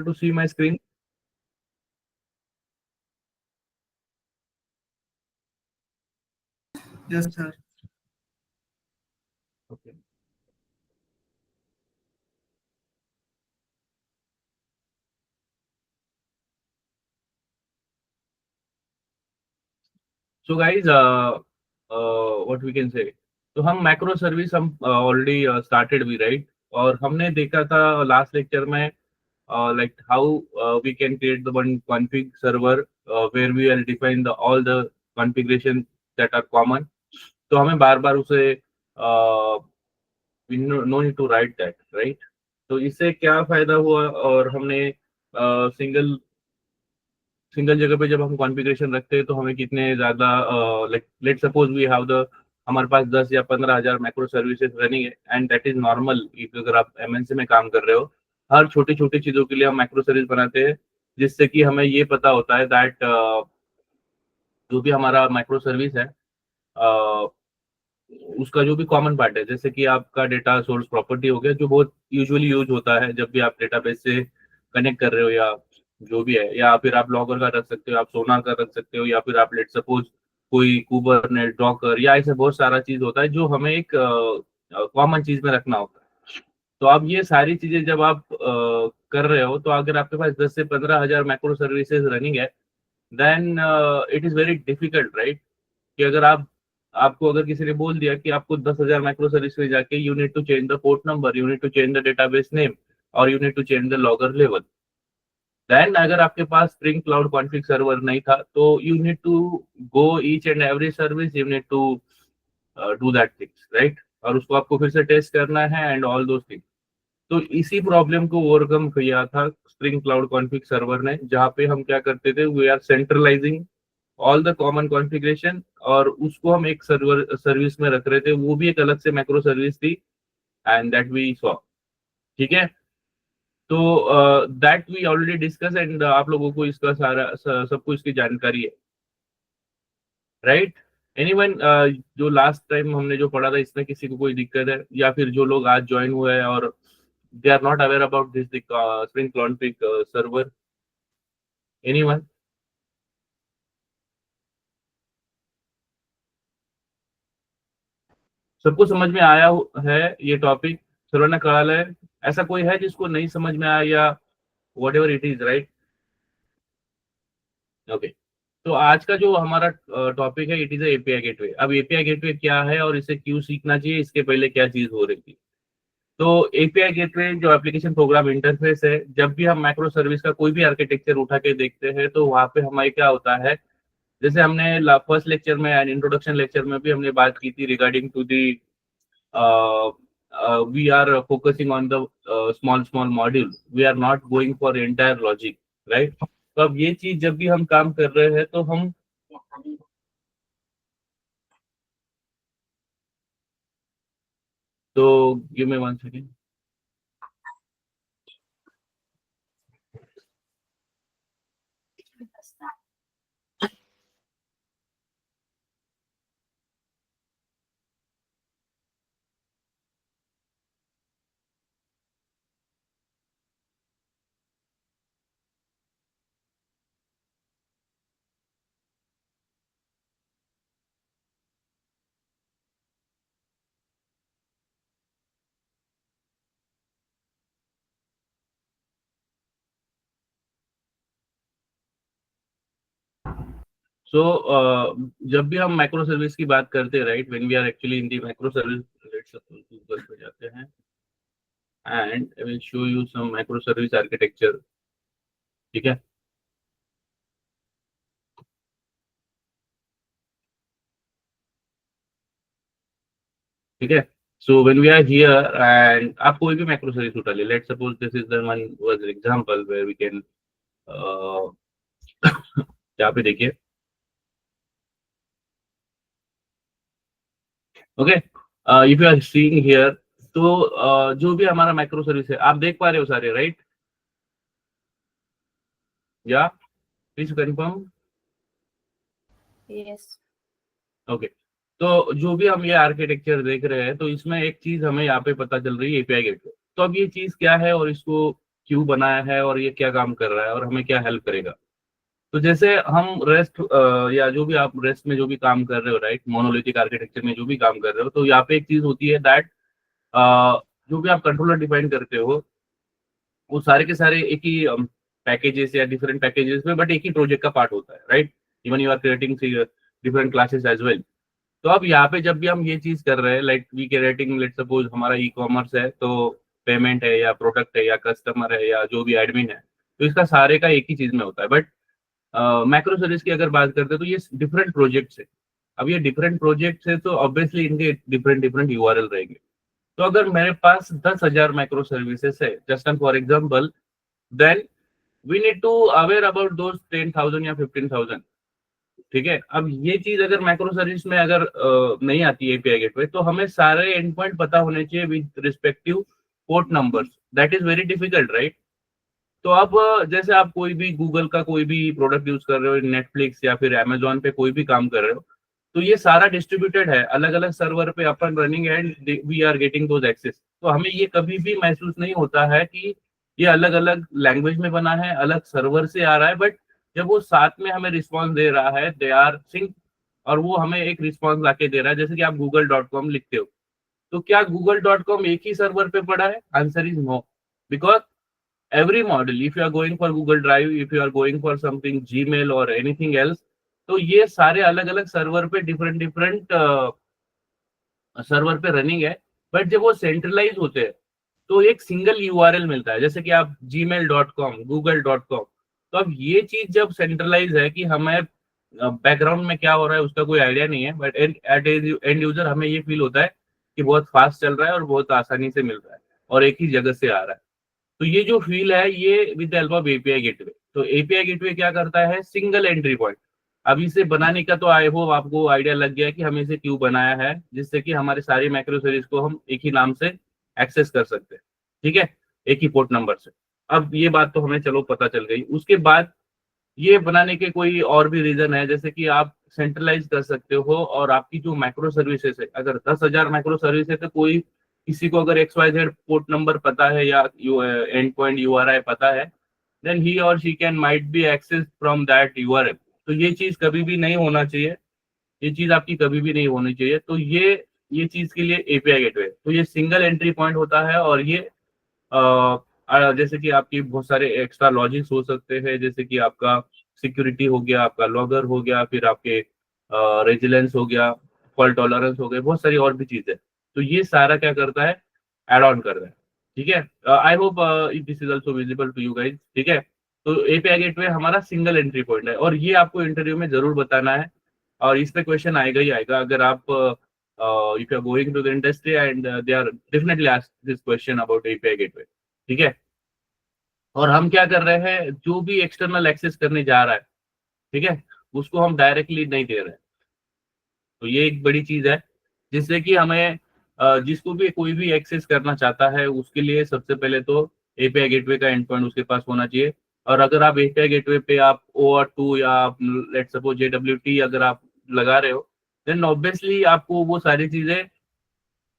to see my screen? Yes, sir. Okay. So guys, what we can say? तो हम macro service हम already started भी right, और हमने देखा था लास्ट लेक्चर में like how we can create the one config server where we will define the all the configuration that are common. तो हमें बार बार उसे we no need to write that, right? तो इससे क्या फायदा हुआ, और हमने सिंगल सिंगल जगह पे जब हम कॉन्फ़िगरेशन रखते हैं तो हमें कितने ज़्यादा like let suppose we have the हमारे पास 10 या 15,000 मैक्रो सर्विसेज रनिंग है, एंड दैट इज नॉर्मल। अगर आप एमएनसी में काम कर रहे हो, हर छोटी छोटी चीज़ों के लिए हम मैक्रो सर्विस बनाते हैं, जिससे कि हमें ये पता होता है दैट जो भी हमारा माइक्रो सर्विस है उसका जो भी कॉमन पार्ट है, जैसे कि आपका डेटा सोर्स प्रॉपर्टी हो गया, जो बहुत यूजुअली यूज होता है जब भी आप डेटाबेस से कनेक्ट कर रहे हो, या जो भी है, या फिर आप लॉगर का रख सकते हो, आप सोनार का रख सकते हो, या फिर आप लेट सपोज कोई कुबरनेट डॉकर या ऐसे बहुत सारा चीज होता है जो हमें एक कॉमन चीज में रखना होता है। तो अब ये सारी चीजें जब आप कर रहे हो, तो अगर आपके पास 10 से 15,000 मैक्रो सर्विसेज रनिंग है, then it is very difficult, right? कि अगर आपको अगर किसी ने बोल दिया कि आपको 10,000 माइक्रो सर्विस में जाके you need to change the port number, you need to change the database name, और you need to change the logger level, then अगर आपके पास स्प्रिंग क्लाउड कॉन्फ़िग सर्वर नहीं था, तो you need to go each and every service, you need to do that things, right? और उसको आपको फिर से टेस्ट करना है एंड ऑल दोस थिंग्स। तो इसी प्रॉब्लम को ओवरकम किया था स्प्रिंग क्लाउड कॉन्फ़िग सर्वर ने, जहाँ पे हम क्या करते थे, we are centralising all the common configuration, और उसको हम एक सर्वर सर्विस में रख रहे थे, वो भी एक अलग से मैक्रो सर्विस थी, एंड दैट वी सॉ। ठीक है, तो that we already discuss, and आप लोगों को इसका सब कुछ की जानकारी है, राइट? एनीवन, जो लास्ट टाइम हमने जो पढ़ा था, इसमें किसी को कोई दिक्कत है, या फिर जो लोग आज ज्वाइन हुए हैं और they are not aware about this spring config server? Anyone? सबको समझ में आया है ये टॉपिक? सर्वांना कळालंय? ऐसा कोई है जिसको नहीं समझ में आया, या what ever it is, right? Okay, तो आज का जो हमारा टॉपिक है, इट इज एपीआई गेटवे। अब एपीआई गेटवे क्या है और इसे क्यों सीखना चाहिए, इसके पहले क्या चीज हो रही थी। तो एपीआई गेटवे जो एप्लीकेशन प्रोग्राम इंटरफेस है, जब भी हम माइक्रो सर्विस का कोई भी आर्किटेक्चर उठा के देखते हैं, तो वहां पे हमारे क्या होता है, जैसे हमने फर्स्ट लेक्चर में एंड इंट्रोडक्शन लेक्चर में भी हमने बात की थी regarding to the we are focusing on the small module, we are not going for entire logic, right? तो अब ये चीज जब भी हम काम कर रहे हैं, तो हम तो गिव मी 1 सेकेंड। सो जब भी हम माइक्रो सर्विस की बात करते हैं, right, when we are actually in the micro service, let's suppose Google पे जाते हैं and I will show you some micro service architecture. ठीक है, ठीक है। So when we are here and आप कोई भी माइक्रो सर्विस उठा ले, let's suppose this is the one was example where we can यहाँ पे देखिए। Okay, if you are seeing here, तो जो भी हमारा माइक्रो सर्विस है, आप देख पा रहे हो सारे, राइट? या प्लीज कंफर्म। यस। ओके, तो जो भी हम ये आर्किटेक्चर देख रहे हैं, तो इसमें एक चीज हमें यहाँ पे पता चल रही है, एपीआई गेटवे। तो अब ये चीज क्या है और इसको क्यों बनाया है और ये क्या काम कर रहा है और हमें क्या हेल्प करेगा। तो जैसे हम रेस्ट या जो भी आप रेस्ट में जो भी काम कर रहे हो, राइट, मोनोलिथिक आर्किटेक्चर में जो भी काम कर रहे हो, तो यहाँ पे एक चीज होती है दैट जो भी आप कंट्रोलर डिफाइन करते हो वो सारे के सारे एक ही पैकेजेस या डिफरेंट पैकेजेस में, बट एक ही प्रोजेक्ट का पार्ट होता है, right. Even you are creating different classes as well. तो अब यहाँ पे जब भी हम ये चीज कर रहे हैं, like we creating, let suppose हमारा ई कॉमर्स है, तो पेमेंट है या प्रोडक्ट है या कस्टमर है या जो भी एडमिन है, तो इसका सारे का एक ही चीज में होता है। बट मैक्रो सर्विस की अगर बात करते हैं तो ये डिफरेंट प्रोजेक्ट्स है। अब ये डिफरेंट प्रोजेक्ट्स है तो ऑब्वियसली इनके डिफरेंट डिफरेंट यूआरएल रहेंगे। तो अगर मेरे पास 10,000 माइक्रो सर्विसेज है, just for example, then we need to aware about those 10,000 या 15,000। ठीक है, अब ये चीज अगर माइक्रो सर्विस में अगर नहीं आती है एपीआई गेटवे, तो हमें सारे एंड पॉइंट पता होने चाहिए with respective port numbers. That is very difficult, right. तो अब जैसे आप कोई भी गूगल का कोई भी प्रोडक्ट यूज कर रहे हो, नेटफ्लिक्स या फिर अमेजोन पे कोई भी काम कर रहे हो, तो ये सारा डिस्ट्रीब्यूटेड है, अलग अलग सर्वर पे अपन running and we are getting those access. तो हमें ये कभी भी महसूस नहीं होता है कि ये अलग अलग लैंग्वेज में बना है, अलग सर्वर से आ रहा है, बट जब वो साथ में हमें रिस्पॉन्स दे रहा है, दे आर सिंक, और वो हमें एक रिस्पॉन्स लाके दे रहा है। जैसे कि आप google.com लिखते हो, तो क्या google.com एक ही सर्वर पे पड़ा है? Answer is no, because every model, if you are going for Google Drive, if you are going for something Gmail or anything else, तो ये सारे अलग अलग सर्वर पे डिफरेंट डिफरेंट सर्वर पे रनिंग है। बट जब वो सेंट्रलाइज होते हैं तो एक सिंगल यूआरएल मिलता है, जैसे कि आप gmail.com, google.com। तो अब ये चीज जब सेंट्रलाइज है कि हमें बैकग्राउंड में क्या हो रहा है उसका कोई आइडिया नहीं है, बट एट एंड यूजर हमें ये फील होता है कि बहुत फास्ट चल रहा है और बहुत आसानी से मिल रहा है और एक ही जगह से आ रहा है। तो ये जो फील है ये with the help of API gateway. तो एपीआई गेटवे क्या करता है? Single entry point. अब इसे बनाने का तो आई होप आपको आइडिया लग गया कि हमें इसे क्यों बनाया है, जिससे कि हमारे सारे मैक्रो सीरीज को हम एक ही नाम से एक्सेस कर सकते हैं। ठीक है, एक ही पोर्ट नंबर से। अब ये बात तो हमें चलो पता चल गई। उसके बाद ये बनाने के कोई और भी रीजन है, जैसे कि आप सेंट्रलाइज कर सकते हो और आपकी जो माइक्रो सर्विसेज है, अगर 10,000 माइक्रो सर्विस है तो कोई किसी को अगर XYZ पोर्ट नंबर पता है या एंड पॉइंट यूआरआई पता है, देन ही और she can might be access from that URL. तो ये चीज कभी भी नहीं होना चाहिए, ये चीज आपकी कभी भी नहीं होनी चाहिए। तो ये चीज के लिए एपीआई गेटवे, तो ये सिंगल एंट्री पॉइंट होता है। और ये जैसे कि आपकी बहुत सारे एक्स्ट्रा लॉजिक्स हो सकते हैं, जैसे कि आपका सिक्योरिटी हो गया, आपका लॉगर हो गया, फिर आपके रेजिलेंस हो गया, फॉल्ट टॉलरेंस हो गए, बहुत सारी और भी चीजें। तो ये सारा क्या करता है? एड ऑन कर रहा है। ठीक है, I hope this is also visible to you guys. ठीक है, तो एपीआई गेटवे हमारा सिंगल एंट्री पॉइंट है और ये आपको इंटरव्यू में जरूर बताना है, और इस पे क्वेश्चन आएगा ही आएगा। अगर आप if you are going to the industry and they are definitely ask this question about API gateway. ठीक है, और हम क्या कर रहे हैं, जो भी एक्सटर्नल एक्सेस करने जा रहा है, ठीक है, उसको हम डायरेक्टली नहीं दे रहे हैं। तो ये एक बड़ी चीज है, जिससे कि हमें जिसको भी कोई भी एक्सेस करना चाहता है उसके लिए सबसे पहले तो एपीआई गेटवे का एंड पॉइंट उसके पास होना चाहिए। और अगर आप एपीआई गेटवे पे आप OAuth2 या आप लेट सपोज JWT अगर आप लगा रहे हो, देन ऑब्वियसली आपको वो सारी चीजें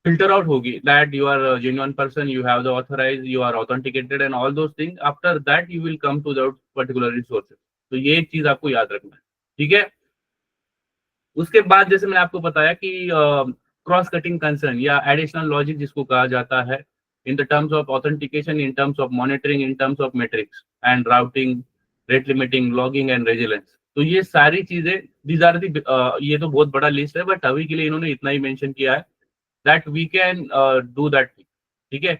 filter out होगी, that you are a genuine person, you have the authorized, you are authenticated and all those things. After that you will come to that particular resources। तो ये एक चीज आपको याद रखना है। ठीक है, उसके बाद जैसे मैंने आपको बताया कि क्रॉस कटिंग कंसर्न या एडिशनल लॉजिक जिसको कहा जाता है, in the terms of authentication, in terms of monitoring, in terms of matrix and routing, rate limiting, logging and resilience. तो ये सारी चीजें दीज आर दी, ये तो बहुत बड़ा लिस्ट है, बट अभी के लिए इन्होंने इतना ही मेंशन किया है that we can do that। ठीक है,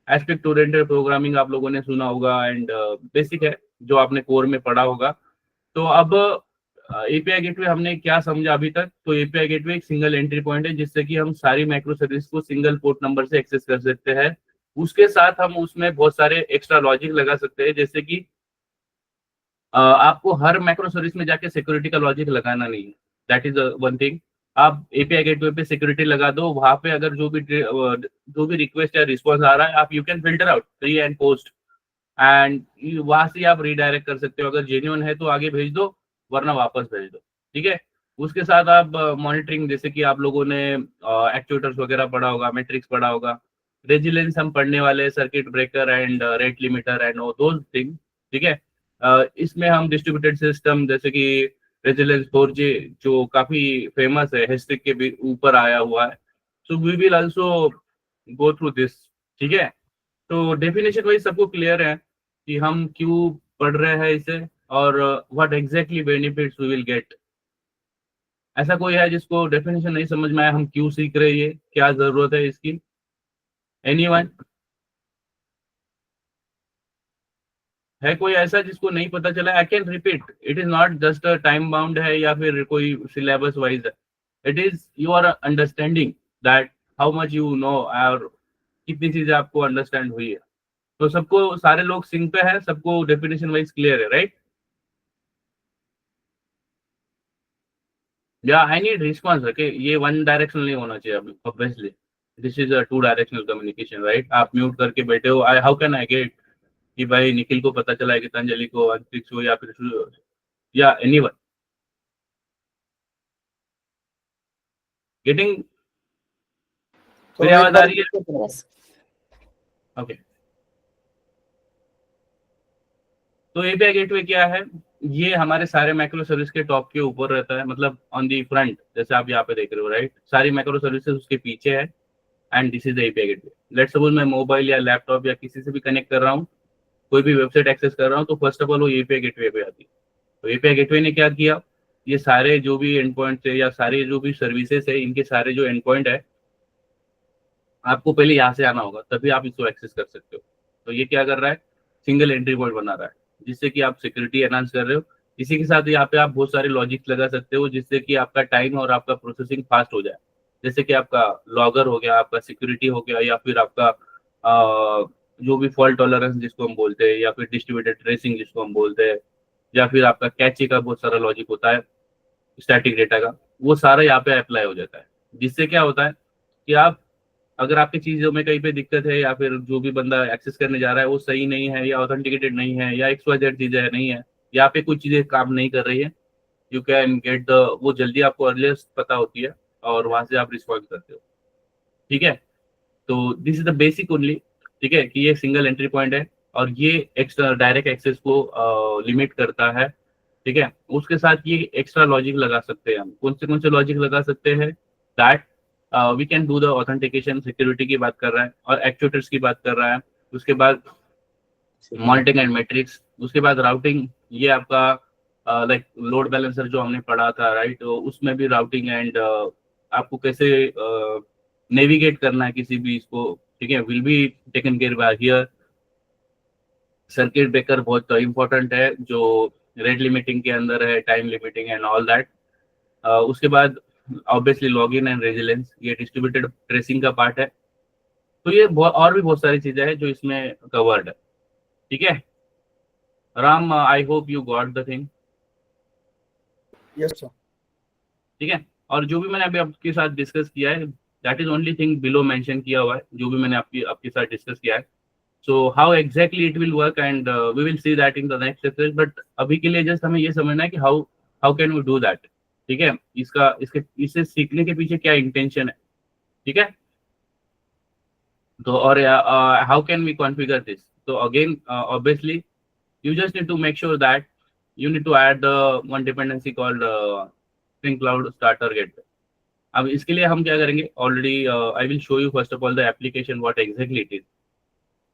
एस्पेक्ट ओरिएंटेड प्रोग्रामिंग आप लोगों ने सुना होगा एंड बेसिक है जो आपने कोर में पढ़ा होगा। तो अब एपीआई गेटवे हमने क्या समझा अभी तक? तो एपीआई गेटवे एक सिंगल एंट्री पॉइंट है जिससे कि हम सारी माइक्रो सर्विस को सिंगल पोर्ट नंबर से एक्सेस कर सकते हैं। उसके साथ हम उसमें बहुत सारे एक्स्ट्रा लॉजिक लगा सकते हैं, जैसे कि आपको हर माइक्रो सर्विस में जाके सिक्योरिटी का लॉजिक लगाना नहीं है। That is one thing. आप एपीआई गेटवे पे सिक्योरिटी लगा दो, वहां पे अगर जो भी रिक्वेस्ट या रिस्पॉन्स आ रहा है, आप you can filter out pre and post, and वहां से आप रीडायरेक्ट कर सकते हो। अगर जेन्युइन है तो आगे भेज दो, वरना वापस भेज दो। ठीक है, उसके साथ आप मॉनिटरिंग, जैसे कि आप लोगों ने एक्चुएटर्स वगैरह पढ़ा होगा, मैट्रिक्स पढ़ा होगा, रेजिलेंस हम पढ़ने वाले, circuit breaker and rate limiter and those thing, ठीक है। इसमें हम डिस्ट्रीब्यूटेड सिस्टम जैसे कि रेजिलेंस 4G जो काफी फेमस है, हिस्ट्रिक के भी ऊपर आया हुआ है, so we will also go through this, ठीक है। तो डेफिनेशन वाइज सबको क्लियर है कि हम क्यों पढ़ रहे हैं इसे और what exactly benefits we will get. ऐसा कोई है जिसको डेफिनेशन नहीं समझ में आया, हम क्यों सीख रहे हैं, ये क्या जरूरत है इसकी? एनीवन है कोई ऐसा जिसको नहीं पता चला? I can repeat, it is not just time bound है या फिर कोई सिलेबस वाइज है, it is you are understanding that how much you know, और कितनी चीजें आपको अंडरस्टैंड हुई है। तो सबको, सारे लोग सिंक पे है, सबको डेफिनेशन वाइज क्लियर है, राइट? या आई नीड रिस्पॉन्स, ओके? ये वन डायरेक्शनल नहीं होना चाहिए अभी, obviously this is a two directional communication, right? आप म्यूट करके बैठे हो, I how can I get कि भाई निखिल को पता चला है, गीतांजलि को, अंतरिक्ष हो, या फिर या एनीवन गेटिंग? मेरी तो एक आवाज आ बार रही है? यस। ओके। तो एपीआई गेटवे क्या है? ये हमारे सारे मैक्रो सर्विस के टॉप के ऊपर रहता है, मतलब ऑन दी फ्रंट, जैसे आप यहाँ पे देख रहे हो, राइट? सारी मैक्रो सर्विसेज उसके पीछे है and this is the API gateway. Let's suppose मैं मोबाइल या लैपटॉप या किसी से भी कनेक्ट कर रहा हूँ, कोई भी वेबसाइट एक्सेस कर रहा हूँ, तो फर्स्ट ऑफ ऑल वो एपीआई गेटवे पे आती है। तो एपीआई गेटवे ने क्या किया, ये सारे जो भी एंड पॉइंट है या सारे जो भी सर्विसेज है, इनके सारे जो एंड पॉइंट है, आपको पहले यहाँ से आना होगा, तभी आप इसको एक्सेस कर सकते हो। तो ये क्या कर रहा है, सिंगल एंट्री पॉइंट बना रहा है, जिससे कि आप सिक्योरिटी एनहांस कर रहे हो। इसी के साथ यहाँ पे आप बहुत सारे लॉजिक्स लगा सकते हो, जिससे कि आपका टाइम और आपका प्रोसेसिंग फास्ट हो जाए। जैसे कि आपका लॉगर हो गया, आपका सिक्योरिटी हो गया, या फिर आपका जो भी फॉल्ट टॉलरेंस जिसको हम बोलते हैं, या फिर डिस्ट्रीब्यूटेड ट्रेसिंग जिसको हम बोलते हैं, या फिर आपका कैचे का बहुत सारा लॉजिक होता है स्टैटिक डेटा का, वो सारा यहाँ पे अप्लाई हो जाता है। जिससे क्या होता है कि आप, अगर आपकी चीजों में कहीं पे दिक्कत है, या फिर जो भी बंदा एक्सेस करने जा रहा है वो सही नहीं है, या ऑथेंटिकेटेड नहीं है, या XYZ चीजें नहीं है, यहाँ पे कुछ चीजें काम नहीं कर रही है, यू कैन गेट द, वो जल्दी आपको अर्लीस्ट पता होती है और वहां से आप रिस्पॉन्ड करते हो, ठीक है। तो this is the basic only, ठीक है, कि ये सिंगल एंट्री पॉइंट है और ये एक्स्ट्रा डायरेक्ट एक्सेस को लिमिट करता है, ठीक है। उसके साथ ये एक्स्ट्रा लॉजिक लगा सकते हैं हम। कौन से लॉजिक लगा सकते हैं? That we can do the authentication, security की बात कर रहा है, और एक्चुएटर्स की बात कर रहा है। उसके बाद मॉनिटरिंग एंड मैट्रिक्स, उसके बाद राउटिंग, ये आपका लाइक लोड बैलेंसर जो हमने पढ़ा था, राइट? तो उसमें भी राउटिंग एंड आपको कैसे नेविगेट करना है किसी भी इसको, ठीक है, will be taken care by here. Circuit breaker बहुत इंपॉर्टेंट है, जो रेट लिमिटिंग के अंदर है, time limiting and all that. उसके बाद ऑब्वियसली लॉगिन एंड रेजिलेंस, ये डिस्ट्रीब्यूटेड ट्रेसिंग का पार्ट है। तो ये और भी बहुत सारी चीजें हैं जो इसमें कवर्ड है, ठीक है। Ram, I hope you got the thing, yes sir. ठीक है। और जो भी मैंने अभी आपके साथ डिस्कस किया है, that is only thing below mention किया हुआ है, जो भी मैंने आपके साथ डिस्कस किया है। So how exactly it will work and we will see that in the next exercise, but अभी के लिए जस्ट हमें ये समझना है कि how how can we do that, ठीक है। इसे सीखने के पीछे क्या इंटेंशन है, ठीक है। तो और how can we configure this? तो again obviously you just need to make sure that you need to add the one dependency called Spring Cloud Starter Gateway. अब इसके लिए हम क्या करेंगे, already I will show you first of all the application what exactly it is.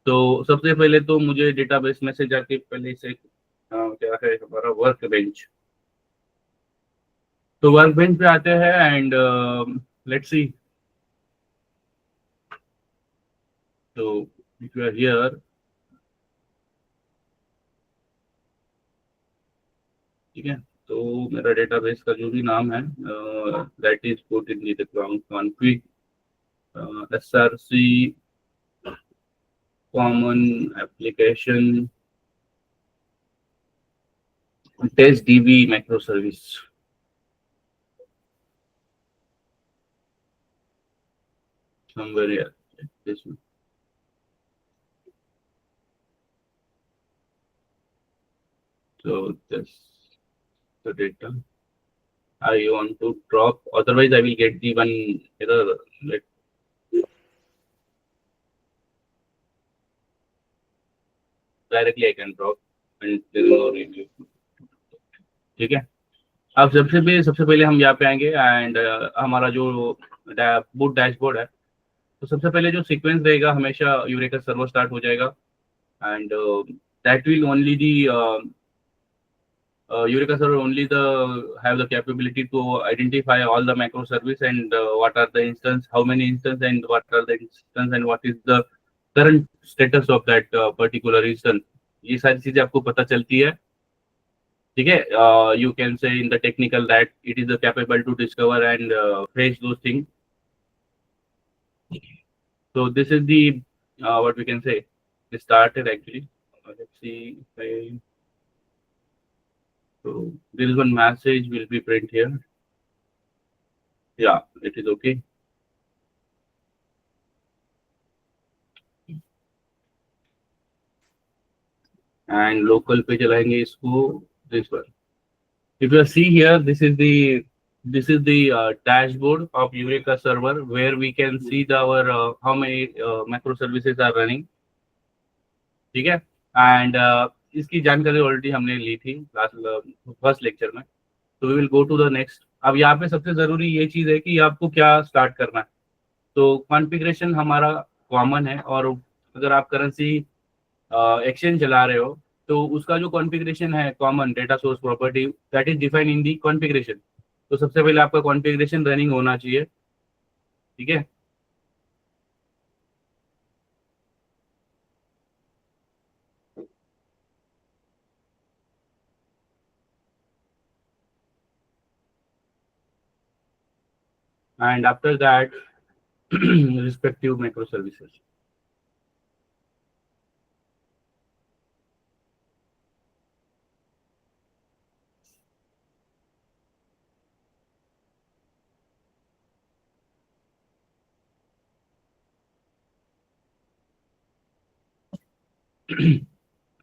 तो सबसे पहले तो मुझे डेटाबेस में से जाके पहले से क्या है हमारा वर्क बेंच। तो वर्क बेंच पे आते हैं एंड लेट्स सी। तो इफ यू आर हियर, ठीक है, तो मेरा डेटाबेस का जो भी नाम है that is put in the config SRC common application test DB microservice, somewhere here, this one. So this the data I want to drop, otherwise I will get the one error. Let directly I can drop and there is no review. ठीक है, अब सबसे पहले हम यहाँ पे आएंगे and हमारा जो बूट डैशबोर्ड है, तो सबसे पहले जो सीक्वेंस रहेगा हमेशा यूरेका सर्वर स्टार्ट हो जाएगा and that will only the Eureka server only the have the capability to identify all the macro service and what are the instance, how many instance and what are the instance and what is the current status of that particular instance. ये सारी चीजें आपको पता चलती है, ठीक है. You can say in the technical that it is capable to discover and fetch those things. So this is the what we can say. It started actually. Let's see if I. So there is one message will be print here. Yeah, it is okay. And local पे चलाएंगे इसको, this one. If you see here, this is the dashboard of Eureka server where we can see our how many macro services are running. ठीक है, and इसकी जानकारी already हमने ली थी first lecture में. तो we will go to the next. अब यहाँ पे सबसे जरूरी ये चीज है कि आपको क्या स्टार्ट करना है. तो कॉन्फ़िगरेशन हमारा कॉमन है, और अगर आप करेंसी एक्सचेंज चला रहे हो तो उसका जो कॉन्फ़िगरेशन है common data source property that is define in the configuration. तो सबसे पहले आपका कॉन्फ़िगरेशन रनिंग होना चाहिए, ठीक है. And after that respective microservices.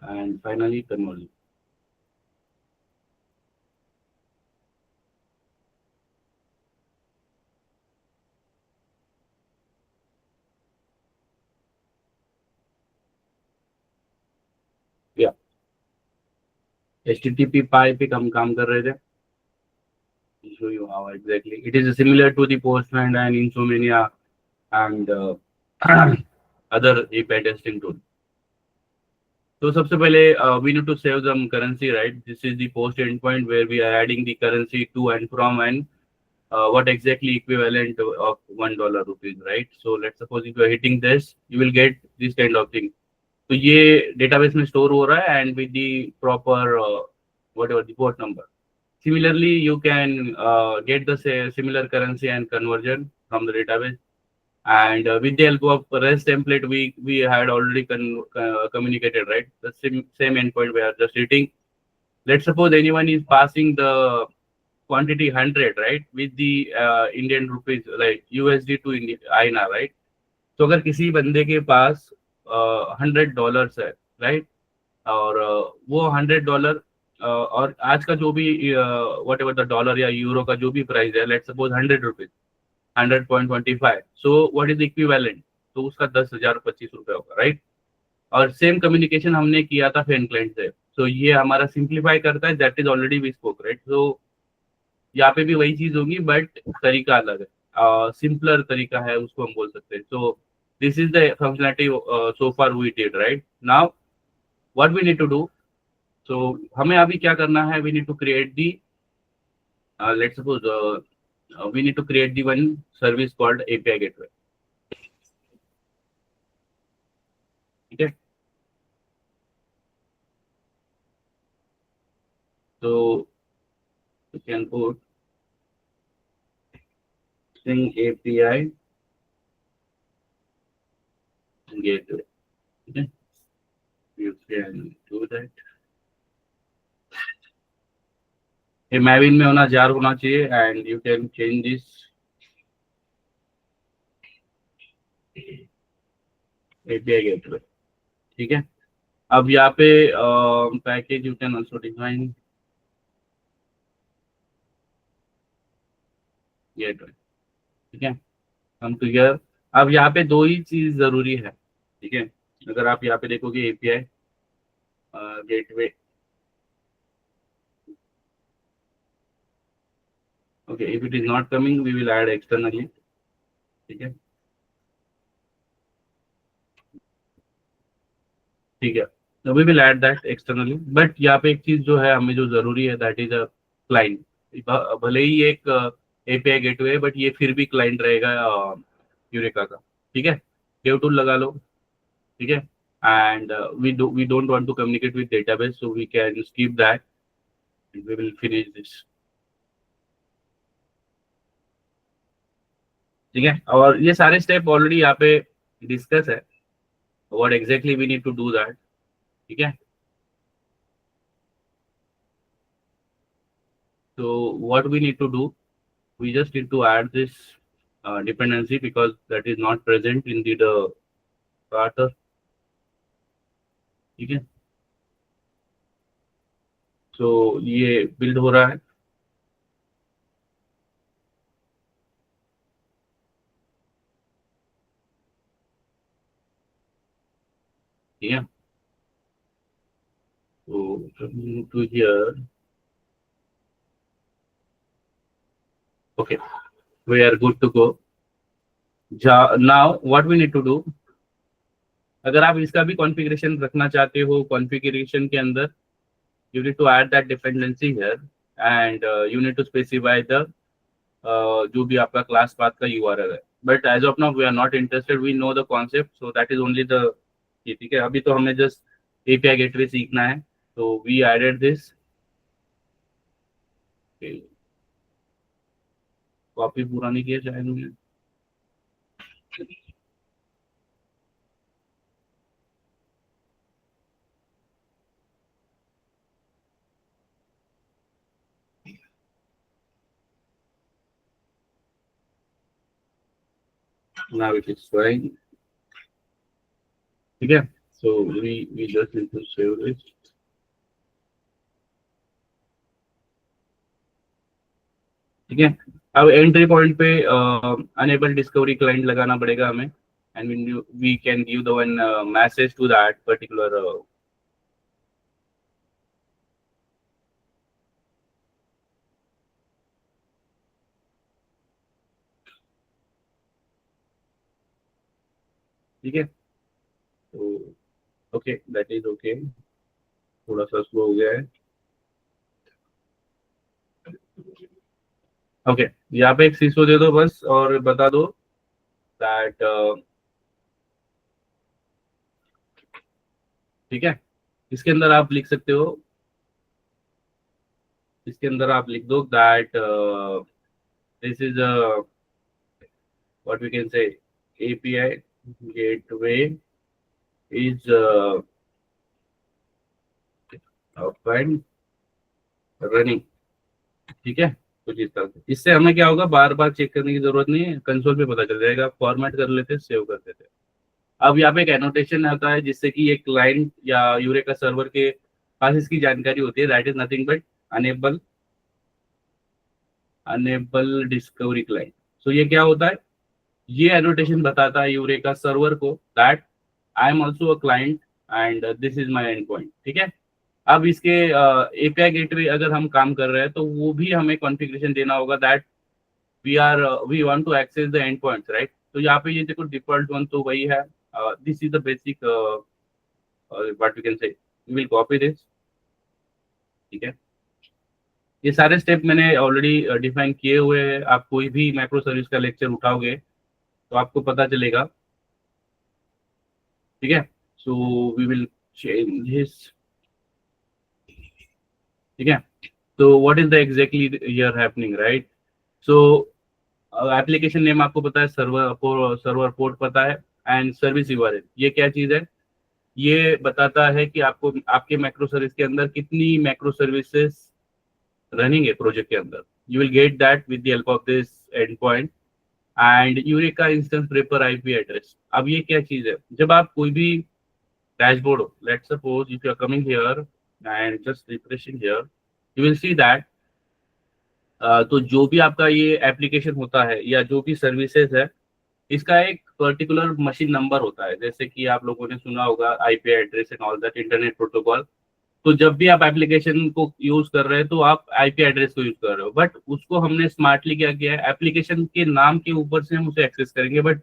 And finally conversion. Yeah, HTTP pipe पे हम काम कर रहे थे. Show you how exactly it is similar to the Postman and Insomnia and other API testing tool. So सबसे पहले we need to save some currency, right? This is the post endpoint where we are adding the currency to and from and what exactly equivalent of $1 rupees, right? So let's suppose if you are hitting this, you will get this kind of thing. तो ये database में store हो रहा है and with the proper whatever the port number. Similarly, you can get the similar currency and conversion from the database. And with the help of REST template, we had already communicated, right? The same endpoint we are just hitting. Let's suppose anyone is passing the quantity 100, right? With the Indian rupees, like USD to INR, right? तो अगर किसी बंदे के पास $100 है, right? और वो $100 और आज का जो भी वट एवर द डॉलर या यूरो का जो भी प्राइस है, लेट्स suppose 100 rupees, 100.25. So what is equivalent, तो उसका 10,025 रुपए होगा, राइट. और सेम कम्युनिकेशन हमने किया था फैन क्लाइंट से. सो ये हमारा सिंप्लीफाई करता है, that is already we spoke, right. So यहाँ पे भी वही चीज होगी बट तरीका अलग है, सिंपलर तरीका है उसको हम बोल सकते हैं. So this is the functionality so far we did, right. Now what we need to do. So हमें अभी क्या करना है, we need to create the let's suppose we need to create the one service called API gateway. ठीक है. So you can put string API gateway. Okay, you can do that. ये मैविन में होना जार होना चाहिए and you can change this API gateway, ठीक है. अब यहाँ पे package you can also define gateway, ठीक है. हम क्लियर. अब यहाँ पे दो ही चीज जरूरी है, ठीक है. अगर आप यहाँ पे देखोगे API, gateway. Okay, if it is not coming, we will add externally. ठीक है, ठीक है, so we will add that externally. But यहाँ पे एक चीज जो है हमें जो जरूरी है, that is a client. भले ही एक API गेटवे है, बट ये फिर भी क्लाइंट रहेगा यूरेका का. ठीक है, केव टूल लगा लो. ठीक है, and we don't want to communicate with database, so we can skip that and we will finish this. ठीक है, और ये सारे स्टेप ऑलरेडी यहाँ पे डिस्कस है, what exactly we need to do that. ठीक है, so what we need to do, we just need to add this dependency because that is not present in the starter. ठीक है, so ये build हो रहा है. Yeah. So coming to here. Okay, we are good to go. Now what we need to do, अगर आप इसका भी कॉन्फ़िगरेशन रखना चाहते हो, कॉन्फ़िगरेशन के अंदर you need to add that dependency here and you need to specify the जो भी आपका क्लास पाथ का URL है. But as of now we are not interested, we know the concept, so that is only the. ठीक है, अभी तो हमने जस्ट API गेटवे सीखना है, तो we added this. कॉपी पूरा नहीं किया शायद हमने. Now it is fine. ठीक है, so we just need to save this. ठीक है, अब एंट्री पॉइंट पे अनेबल डिस्कवरी क्लाइंट लगाना पड़ेगा हमें, and we can give the one message to that particular. ठीक है, तो ओके, दैट इज ओके. थोड़ा सा स्लो हो गया है. ओके, यहाँ पे एक सीसो दे दो बस और बता दो दैट. ठीक है, इसके अंदर आप लिख सकते हो, इसके अंदर आप लिख दो that this is what we can say API gateway is open running. ठीक है, कुछ इस तरह से. इससे हमें क्या होगा, बार बार चेक करने की जरूरत नहीं है, कंसोल पे पता चल जाएगा. फॉर्मेट कर लेते, सेव कर देते. अब यहाँ पे एक एनोटेशन आता है जिससे कि एक क्लाइंट या यूरेका सर्वर के पास इसकी जानकारी होती है. That is nothing but enable discovery client. So ये क्या होता है, ये एनोटेशन बताता है यूरेका सर्वर को that I am also a client and this is my end point. ठीक है, अब इसके API गेटवे अगर हम काम कर रहे हैं तो वो भी हमें कॉन्फ़िगरेशन देना होगा that we want to access the end points, right. तो यहाँ पे ये देखो डिफॉल्ट वन तो वही है. This is the basic what we can say. We will copy this. ठीक है, ये सारे स्टेप मैंने ऑलरेडी डिफाइन किए हुए हैं. आप कोई भी माइक्रो सर्विस का लेक्चर उठाओगे तो आपको पता चलेगा. ठीक है, so we will change this. ठीक है, तो what is the exactly here happening, right. So application name आपको पता है, सर्वर पोर्ट पता है, एंड सर्विस URL. ये क्या चीज है, ये बताता है कि आपको आपके माइक्रो सर्विस के अंदर कितनी माइक्रो सर्विसेज रनिंग है प्रोजेक्ट के अंदर. You will get that with the help of this and point and eureka instance prefer IP address. अब ये क्या चीज है, जब आप कोई भी डैशबोर्ड हो, let's suppose if you are coming here and just refreshing here, you will see that तो जो भी आपका ये एप्लीकेशन होता है या जो भी सर्विसेज है, इसका एक पर्टिकुलर मशीन नंबर होता है. जैसे कि आप लोगों ने सुना होगा IP address and all that, internet protocol. तो जब भी आप एप्लीकेशन को यूज कर रहे हैं तो आप आईपी एड्रेस को यूज कर रहे हो, बट उसको हमने स्मार्टली क्या किया है, एप्लीकेशन के नाम के ऊपर से हम उसे एक्सेस करेंगे, but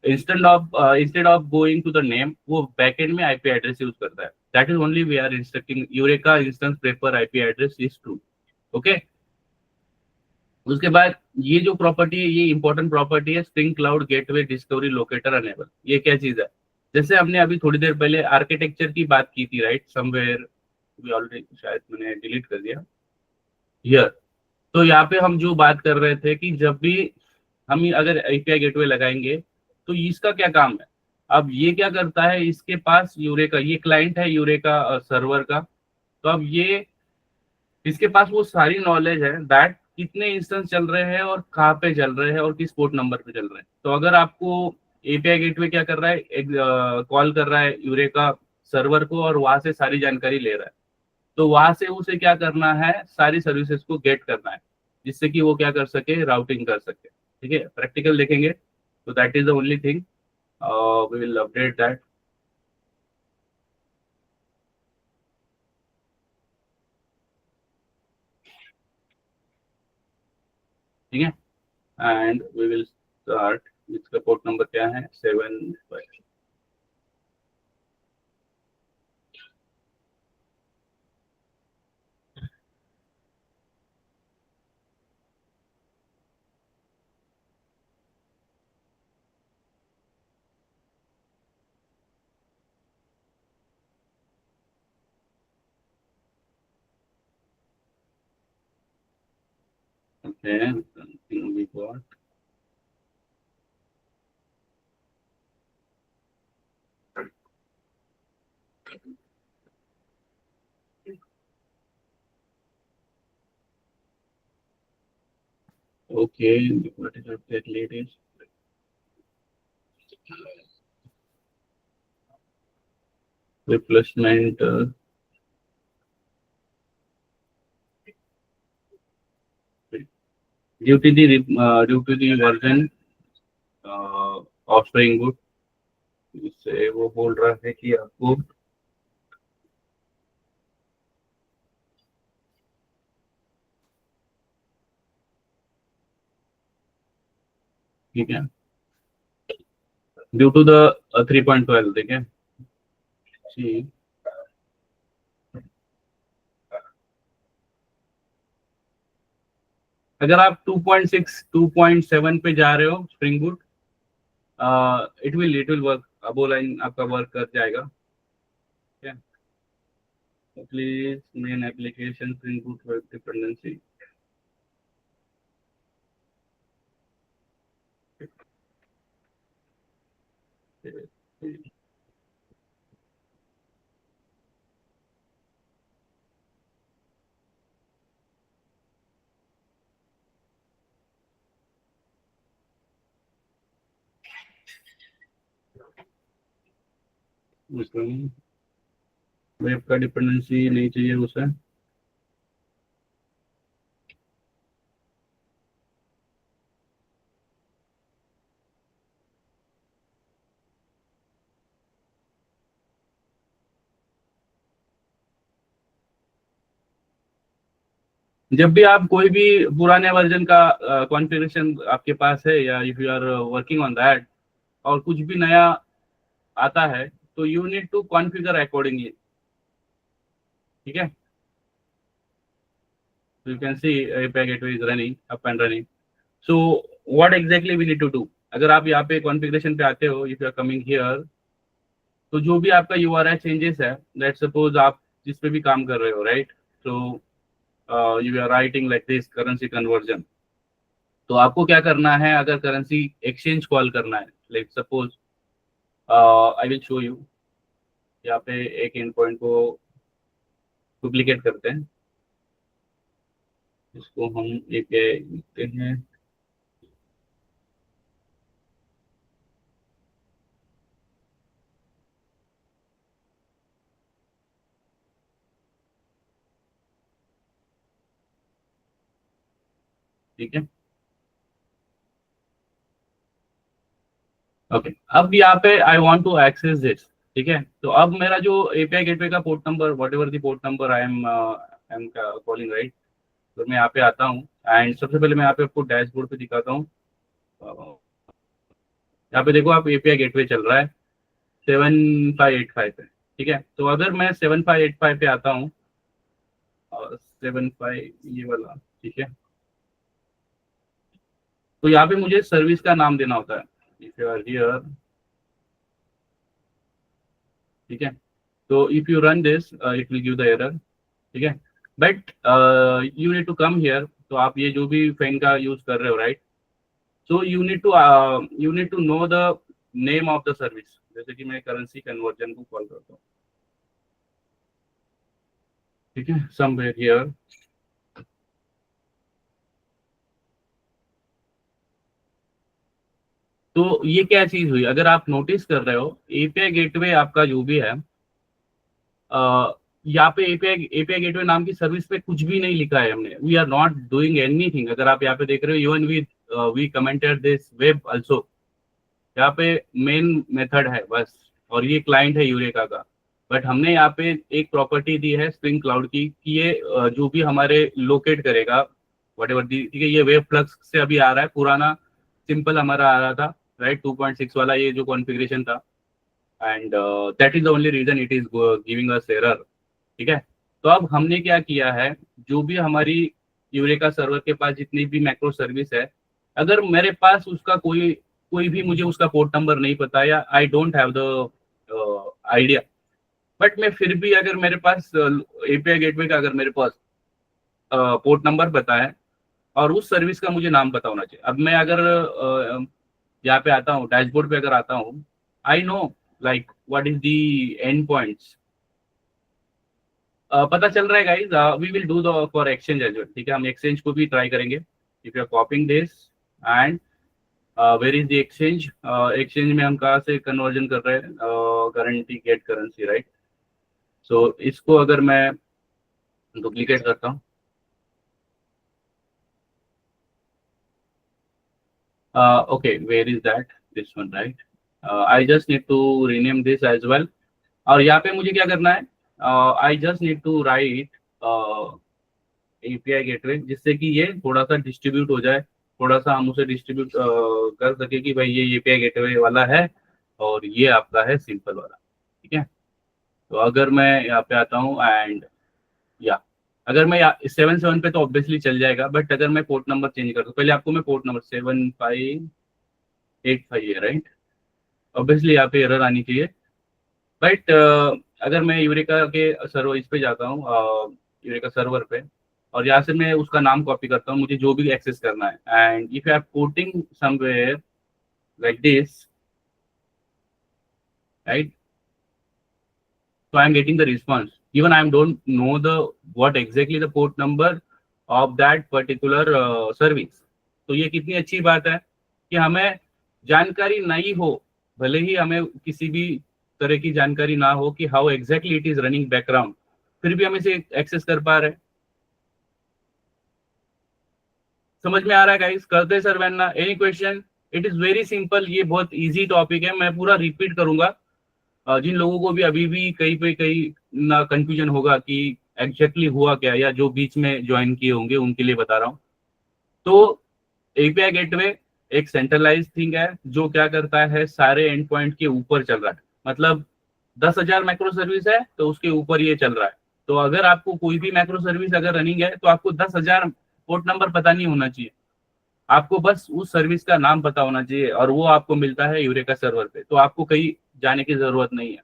instead of going to the name, वो बैकएंड में आईपी एड्रेस यूज करता है। That is only we are instructing Eureka instance prefer IP address is true. Okay, उसके बाद ये जो प्रॉपर्टी है, ये इंपॉर्टेंट प्रॉपर्टी है, spring cloud gateway discovery locator enable. ये क्या चीज है, जैसे हमने अभी थोड़ी देर पहले आर्किटेक्चर की बात की थी, राइट, समवेयर वी ऑलरेडी, शायद मैंने डिलीट कर दिया हियर। तो यहाँ पे हम जो बात कर रहे थे कि जब भी हम अगर एपीआई गेटवे लगाएंगे तो इसका क्या काम है। अब ये क्या करता है, इसके पास यूरेका, ये क्लाइंट है यूरेका सर्वर का, तो अब ये इसके पास वो सारी नॉलेज है दैट कितने इंस्टेंस चल रहे हैं और कहाँ पे चल रहे हैं और किस पोर्ट नंबर पे चल रहे हैं। तो अगर आपको एपीआई गेटवे क्या कर रहा है, कॉल कर रहा है यूरेका सर्वर को और वहां से सारी जानकारी ले रहा है, तो वहां से उसे क्या करना है, सारी सर्विसेज को गेट करना है, जिससे कि वो क्या कर सके, राउटिंग कर सके। ठीक है, प्रैक्टिकल देखेंगे, तो that is the only thing, we will update that. ठीक है, एंड वी विल स्टार्ट। इसका पोर्ट नंबर क्या है, 7। Okay, something we got. Okay, what is update latest? Replacement due to the version of Spring Boot, इससे वो बोल रहा है कि आपको, ठीक है, ड्यू टू द 3.12, देखिए जी। अगर आप 2.6 2.7 पे जा रहे हो spring boot, it will work, अब वो लाइन आपका वर्क कर जाएगा। Please main application spring boot web dependency. Web का डिपेंडेंसी नहीं चाहिए उसे। जब भी आप कोई भी पुराने वर्जन का कॉन्फ़िगरेशन आपके पास है, या if you are working on that, और कुछ भी नया आता है, तो you need to configure accordingly. ठीक है, you can see API gateway is running up and running. So what exactly we need to do, अगर आप यहाँ पे कॉन्फ़िगरेशन पे आते हो, if you are coming here, तो जो भी आपका URI चेंजेस है, लेट्स सपोज आप जिस पे भी काम कर रहे हो, राइट, तो you are writing like this currency conversion, तो आपको क्या करना है, अगर करेंसी एक्सचेंज कॉल करना है, like suppose I will show you, यहाँ पे एक एंड पॉइंट को डुप्लीकेट करते हैं, इसको हम API लिखते हैं। ठीक है, ओके, अब यहाँ पे I want to access this, ठीक है। तो अब मेरा जो एपीआई गेटवे का port number, whatever the port number I am calling, right. तो मैं यहाँ पे आता हूँ एंड सबसे पहले मैं यहाँ पे आपको डैशबोर्ड पे दिखाता हूँ। यहाँ पे देखो आप, एपीआई गेटवे चल रहा है 7585 पे। ठीक है, तो अगर मैं 7585 पे आता हूँ, 75 ये वाला, ठीक है, तो यहाँ पे मुझे सर्विस का नाम देना होता है, इफ यू आर हियर। ठीक है, तो if you run this it will give the error. ठीक है, but you need to come here. तो आप ये जो भी फैन का यूज कर रहे हो, right, so you need to know the name of the service. जैसे कि मैं करेंसी कन्वर्जन को कॉल करता हूँ, ठीक है, समवेयर हियर। तो ये क्या चीज हुई, अगर आप नोटिस कर रहे हो, एपीआई गेटवे आपका जो भी है, यहाँ पे एपीआई एपीआई गेटवे नाम की सर्विस पे कुछ भी नहीं लिखा है हमने। We are not doing anything. अगर आप यहाँ पे देख रहे हो, even we commented this web also, यहाँ पे मेन मेथड है बस, और ये क्लाइंट है यूरेका का। बट हमने यहाँ पे एक प्रॉपर्टी दी है स्प्रिंग क्लाउड की कि ये जो भी हमारे लोकेट करेगा वट एवर दी, ठीक है, ये वेब फ्लक्स से अभी आ रहा है, पुराना सिंपल हमारा आ रहा था, राइट, 2.6 वाला ये जो कॉन्फ़िगरेशन था, and that is the only reason it is giving us error. ठीक है, तो अब हमने क्या किया है, जो भी हमारी यूरेका सर्वर के पास जितनी भी मैक्रो सर्विस है, अगर मेरे पास उसका कोई कोई भी मुझे उसका पोर्ट नंबर नहीं पता, या I don't have the idea, but मैं फिर भी, अगर मेरे पास एपीआई गेटवे का अगर मेरे पास पोर्ट नंबर पता है और उस सर्विस का मुझे नाम पता होना चाहिए। अब मैं अगर यहाँ पे आता हूँ, डैशबोर्ड पे अगर आता हूँ, I know like what is the end points, पता चल रहा है guys. We will do the for exchange as well. ठीक है, हम एक्सचेंज को भी ट्राई करेंगे। If you are copying this and where is the exchange, exchange में हम कहाँ से कन्वर्जन कर रहे हैं, guarantee get currency, right. So इसको अगर मैं डुप्लीकेट करता हूँ, okay, where is that, this one, right, I just need to rename this as well। और यहाँ पे मुझे क्या करना है, I just need to write API gateway, जिससे कि ये थोड़ा सा डिस्ट्रीब्यूट हो जाए, थोड़ा सा हम उसे डिस्ट्रीब्यूट कर सके कि भाई ये एपीआई गेटवे वाला है और ये आपका है सिंपल वाला। ठीक है, तो अगर मैं यहाँ पे आता हूँ एंड या अगर मैं 77 पे तो ऑब्वियसली चल जाएगा, बट अगर मैं पोर्ट नंबर चेंज करता हूँ, पहले आपको मैं पोर्ट नंबर 7585 है, राइट, ऑब्वियसली यहाँ पे एरर आनी चाहिए। बट अगर मैं यूरेका के सर्वर इस पे जाता हूँ, यूरेका सर्वर पे, और यहाँ से मैं उसका नाम कॉपी करता हूँ, मुझे जो भी एक्सेस करना है, and if you are putting somewhere like this, right, so I am getting the response. Even I don't know the what exactly the port number of that particular service। तो ये कितनी अच्छी बात है कि हमें जानकारी नहीं हो, भले ही हमें किसी भी तरह की जानकारी ना हो कि how exactly it is running background, फिर भी हम इसे एक्सेस कर पा रहे हैं। समझ में आ रहा है गाइस? करते सर वैना, any question? It is very simple, ये बहुत इजी टॉपिक है, मैं पूरा रिपीट करूंगा। जिन लोगों को भी अभी भी कहीं पे कहीं ना कंफ्यूजन होगा कि एग्जैक्टली हुआ क्या, या जो बीच में ज्वाइन किए होंगे उनके लिए बता रहा हूँ। तो एपीआई गेटवे एक सेंट्रलाइज थिंग है जो क्या करता है, सारे एंड पॉइंट के ऊपर चल रहा है। मतलब 10,000 मैक्रो सर्विस है तो उसके ऊपर ये चल रहा है। तो अगर आपको कोई भी मैक्रो सर्विस अगर रनिंग है तो आपको 10,000 पोर्ट नंबर पता नहीं होना चाहिए, आपको बस उस सर्विस का नाम पता होना चाहिए, और वो आपको मिलता है यूरेका सर्वर पे। तो आपको कहीं जाने की जरूरत नहीं है।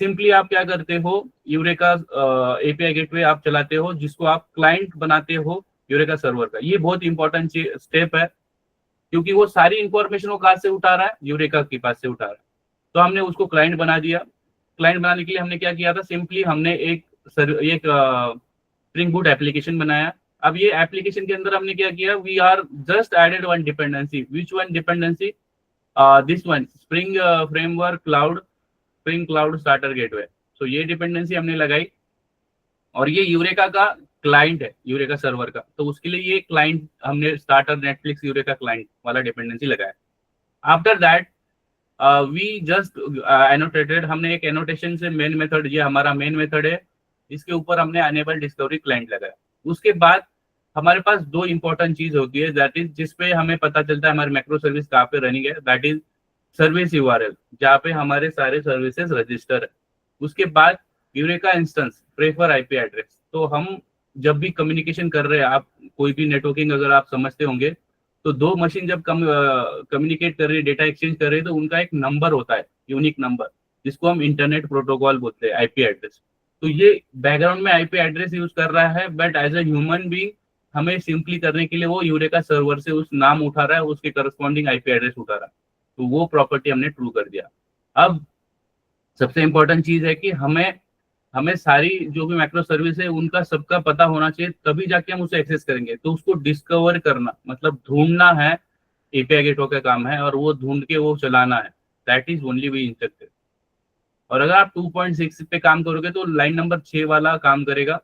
सिंपली आप क्या करते हो, यूरेका एपीआई गेटवे आप चलाते हो, जिसको आप क्लाइंट बनाते हो यूरेका सर्वर का। ये बहुत इंपॉर्टेंट स्टेप है, क्योंकि वो सारी इंफॉर्मेशन वो कहाँ से उठा रहा है, यूरेका के पास से उठा रहा है। तो हमने उसको क्लाइंट बना दिया। क्लाइंट बनाने के लिए हमने क्या किया था, सिंपली हमने एक स्प्रिंग बूट एप्लीकेशन बनाया। अब ये एप्लीकेशन के अंदर हमने क्या किया, we are just added one dependency. Which one dependency? This one, spring framework cloud, spring cloud starter gateway. So ये डिपेंडेंसी हमने लगाई, और ये यूरेका का क्लाइंट है, यूरेका सर्वर का। तो उसके लिए ये क्लाइंट हमने स्टार्टर नेटफ्लिक्स यूरेका क्लाइंट वाला डिपेंडेंसी लगाया। After that we just annotated, हमने एक एनोटेशन से मेन मेथड, ये हमारा मेन मेथड है, इसके ऊपर हमने अनेबल डिस्कवरी क्लाइंट लगाया। उसके बाद हमारे पास दो इंपॉर्टेंट चीज होती है, दैट इज जिसपे हमें पता चलता है हमारी मैक्रो सर्विस कहाँ पे रनिंग है, दैट इज सर्विस यूआरएल, जहाँ पे हमारे सारे सर्विसेज रजिस्टर है। उसके बाद eureka instance prefer IP address. तो हम जब भी कम्युनिकेशन कर रहे हैं, आप कोई भी नेटवर्किंग अगर आप समझते होंगे, तो दो मशीन जब कम्युनिकेट कर रही है, डेटा एक्सचेंज कर रही है, तो उनका एक नंबर होता है, यूनिक नंबर, जिसको हम इंटरनेट प्रोटोकॉल बोलते हैं, आईपी एड्रेस। तो ये बैकग्राउंड में आईपी एड्रेस यूज कर रहा है, but as a human being हमें सिंपली करने के लिए वो यूरेका सर्वर से उस नाम उठा रहा है, उसके करस्पॉन्डिंग आईपी एड्रेस उठा रहा है। तो वो प्रॉपर्टी हमने ट्रू कर दिया। अब सबसे इंपॉर्टेंट चीज है कि हमें हमें सारी जो भी मैक्रो सर्विस है उनका सबका पता होना चाहिए, तभी जाके हम उसे एक्सेस करेंगे। तो उसको डिस्कवर करना मतलब ढूंढना है, एपीआई गेटवे का काम है, और वो ढूंढ के वो चलाना है, that is only we instructed. और अगर आप 2.6 पे काम करोगे तो लाइन नंबर 6 वाला काम करेगा,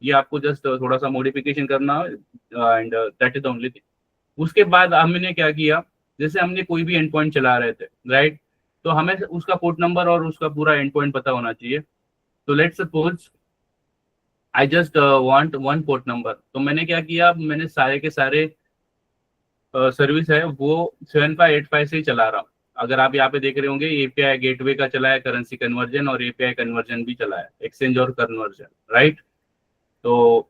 ये आपको जस्ट थोड़ा सा मॉडिफिकेशन करना है, and that is the only thing. उसके बाद हमने क्या किया, जैसे हमने कोई भी एंड पॉइंट चला रहे थे, राइट, तो हमें उसका पोर्ट नंबर और उसका पूरा एंड पॉइंट पता होना चाहिए। तो let's suppose I just want one port number, तो मैंने क्या किया, मैंने सारे के सारे सर्विस है वो 7585 से ही चला रहा हूँ। अगर आप यहाँ पे देख रहे होंगे, एपीआई गेटवे का चला है, करेंसी कन्वर्जन और एपीआई कन्वर्जन भी चला है, एक्सचेंज और कन्वर्जन, राइट। तो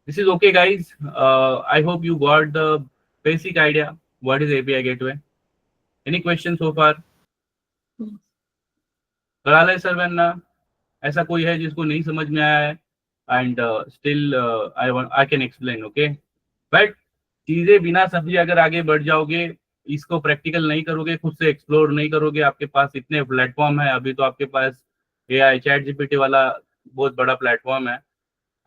this is okay guys, I hope you got the basic idea what is API gateway. Any questions so far? करा ले सर वरना ऐसा कोई है जिसको नहीं समझ में आया है, and still I can explain, okay. But चीजें बिना समझे अगर आगे बढ़ जाओगे, इसको प्रैक्टिकल नहीं करोगे, खुद से एक्सप्लोर नहीं करोगे, आपके पास इतने प्लेटफॉर्म है, अभी तो आपके पास एआई चैट जीपीटी वाला बहुत बड़ा प्लेटफॉर्म है,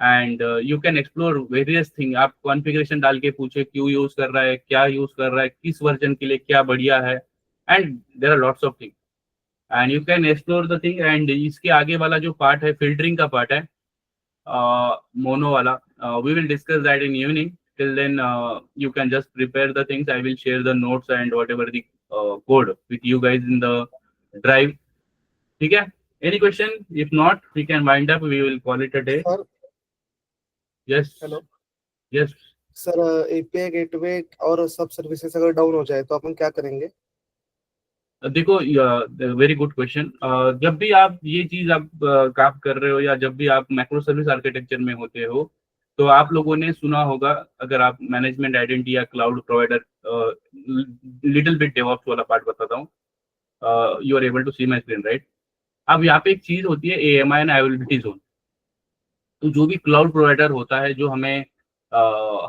and you can explore various thing. आप कॉन्फ़िगरेशन डाल के पूछे क्यों यूज कर रहा है, क्या यूज कर रहा है, किस वर्जन के लिए क्या बढ़िया है, and there are lots of thing and you can explore the thing. And इसके आगे वाला जो पार्ट है, फिल्टरिंग का पार्ट है, मोनो वाला, we will discuss that in evening. till then you can just prepare the things. I will share the notes and whatever the code with you guys in the drive. ठीक है? Any question? If not, we can wind up. We will call it a day. Sir Yes. Hello Yes. Sir, API gateway और सब services अगर down हो जाए तो अपन क्या करेंगे? देखो, वेरी गुड क्वेश्चन। जब भी आप ये चीज आप काम कर रहे हो, या जब भी आप मैक्रो सर्विस आर्किटेक्चर में होते हो, तो आप लोगों ने सुना होगा, अगर आप मैनेजमेंट आइडेंटिटी या cloud provider, little bit DevOps वाला पार्ट बताता हूँ, you are able to see my screen, right. अब यहाँ पे एक चीज होती है, एएमआई एंड अवेलेबिलिटी जोन। तो जो भी क्लाउड प्रोवाइडर होता है, जो हमें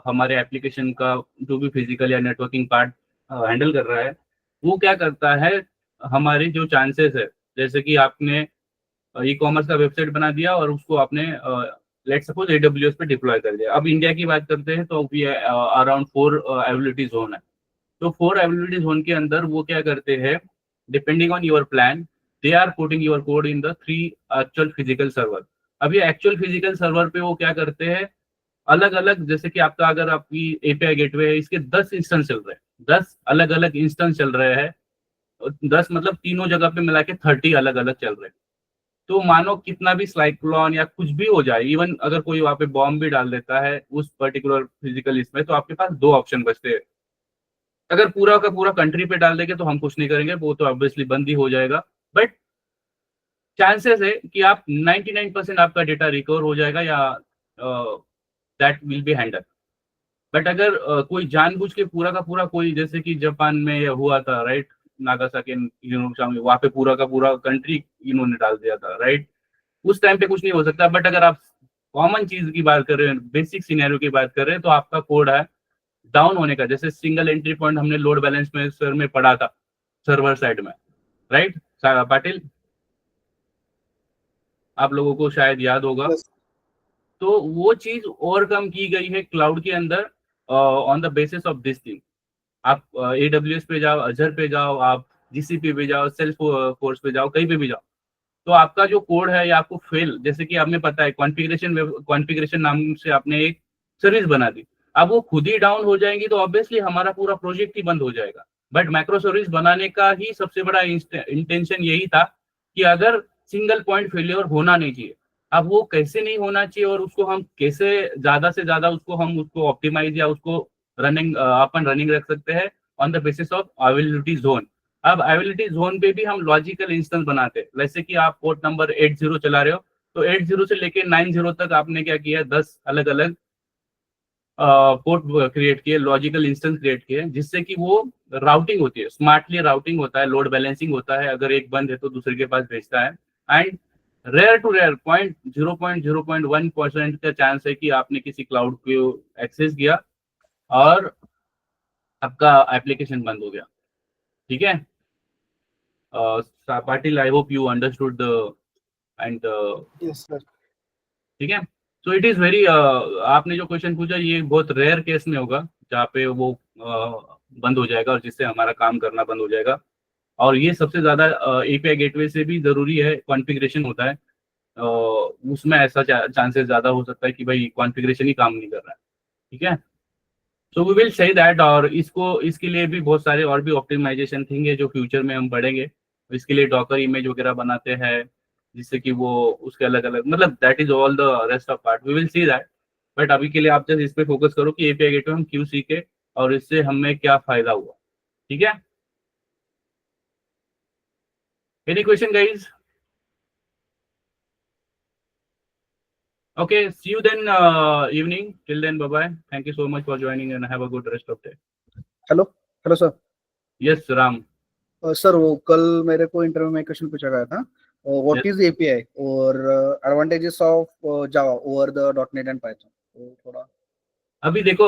हमारे एप्लीकेशन का जो भी फिजिकल या नेटवर्किंग पार्ट हैंडल कर रहा है, वो क्या करता है, हमारी जो चांसेस है, जैसे कि आपने ई कॉमर्स का वेबसाइट बना दिया और उसको आपने लेट सपोज एडब्ल्यूएस पे डिप्लॉय कर दिया। अब इंडिया की बात करते हैं तो वी अराउंड 4 अवेलेबिलिटी जोन है। तो 4 अवेलेबिलिटी जोन के अंदर वो क्या करते हैं, depending on your plan, they are putting your code in the 3 actual physical server. अब ये एक्चुअल फिजिकल सर्वर पे वो क्या करते हैं, अलग अलग, जैसे कि आपका अगर आपकी एपीआई गेटवे है, इसके 10 इंस्टेंस चल रहे हैं, 10 अलग अलग इंस्टेंस चल रहे हैं, 10 मतलब तीनों जगह पे मिला के 30 अलग अलग चल रहे हैं। तो मानो कितना भी साइक्लोन या कुछ भी हो जाए, इवन अगर कोई वहां पे बॉम्ब भी डाल देता है उस पर्टिकुलर फिजिकल इसमें, तो आपके पास 2 ऑप्शन बचते हैं। अगर पूरा का पूरा कंट्री पे डाल देंगे तो हम कुछ नहीं करेंगे, वो तो ऑब्वियसली बंद ही हो जाएगा, बट चांसेस है कि आप 99% आपका डेटा रिकवर हो जाएगा, या that will be handle. But अगर कोई जानबूझ के पूरा का पूरा, कोई जैसे कि जापान में ये हुआ था, राइट, नागासाकी हिरोशिमा में, वहां पे पूरा का पूरा कंट्री इन्होंने डाल दिया था, राइट, उस टाइम पे कुछ नहीं हो सकता। बट अगर आप कॉमन चीज की बात कर रहे हैं, बेसिक सिनेरियो की बात कर रहे हैं, तो आपका कोड है डाउन होने का, जैसे सिंगल एंट्री पॉइंट हमने लोड बैलेंस में सर में पढ़ा था सर्वर साइड में, राइट पाटिल, आप लोगों को शायद याद होगा। Yes. तो वो चीज ओवरकम की गई है क्लाउड के अंदर on the basis of this thing. आप AWS पे जाओ, अजर पे जाओ, आप GCP पे जाओ, सेल्फ फोर्स पे जाओ, कहीं पे भी जाओ, तो आपका जो कोड है या आपको फेल, जैसे कि आपने पता है कॉन्फ़िगरेशन नाम से आपने एक सर्विस बना दी, अब वो खुद ही डाउन हो जाएंगी, तो ऑब्वियसली हमारा पूरा प्रोजेक्ट ही बंद हो जाएगा। बट माइक्रो सर्विस बनाने का ही सबसे बड़ा इंटेंशन यही था कि अगर सिंगल पॉइंट फेलियर होना नहीं चाहिए। अब वो कैसे नहीं होना चाहिए और उसको हम कैसे ज्यादा से ज्यादा उसको ऑप्टिमाइज या उसको रनिंग अपन रनिंग रख सकते हैं on the basis of availability zone. अब अवेलेबिलिटी जोन पे भी हम लॉजिकल इंस्टेंस बनाते हैं, जैसे कि आप पोर्ट नंबर 80 चला रहे हो, तो 80 से लेके 90 तक आपने क्या किया, 10 अलग अलग पोर्ट क्रिएट किए, लॉजिकल इंस्टेंस क्रिएट किए, जिससे कि वो राउटिंग होती है, स्मार्टली राउटिंग होता है, लोड बैलेंसिंग होता है, अगर एक बंद है तो दूसरे के पास भेजता है। एंड रेयर टू रेयर 0.1% का चांस है कि आपने किसी क्लाउड को एक्सेस किया और आपका एप्लीकेशन बंद हो गया। ठीक है Patil, I hope you understood the end yes sir. ठीक है। सो इट इज वेरी, आपने जो क्वेश्चन पूछा ये बहुत रेयर केस में होगा जहाँ पे वो बंद हो जाएगा और जिससे हमारा काम करना बंद हो जाएगा। और ये सबसे ज्यादा एपीआई गेटवे से भी जरूरी है, कॉन्फ़िगरेशन होता है, उसमें ऐसा चांसेस ज्यादा हो सकता है कि भाई कॉन्फ़िगरेशन ही काम नहीं कर रहा है। ठीक है, so we will say that. और इसके लिए भी बहुत सारे और भी ऑप्टिमाइजेशन थिंग है जो फ्यूचर में हम बढ़ेंगे। इसके लिए डॉकर इमेज वगैरह बनाते हैं जिससे कि वो उसके अलग अलग, मतलब that is all the rest of part, we will see that. But अभी के लिए आप जस्ट इस पे फोकस करो कि एपीआई गेटवे हम क्यों सीखे और इससे हमें क्या फायदा हुआ। ठीक है, any question guys? Okay, see you then evening. Till then, bye bye. Thank you so much for joining and have a good rest of day. Hello hello sir. Yes, Ram. Sir वो कल मेरे को interview में question पूछा गया था, Yes. What is API और advantages of Java over the dot net and Python, तो थोड़ा। अभी देखो,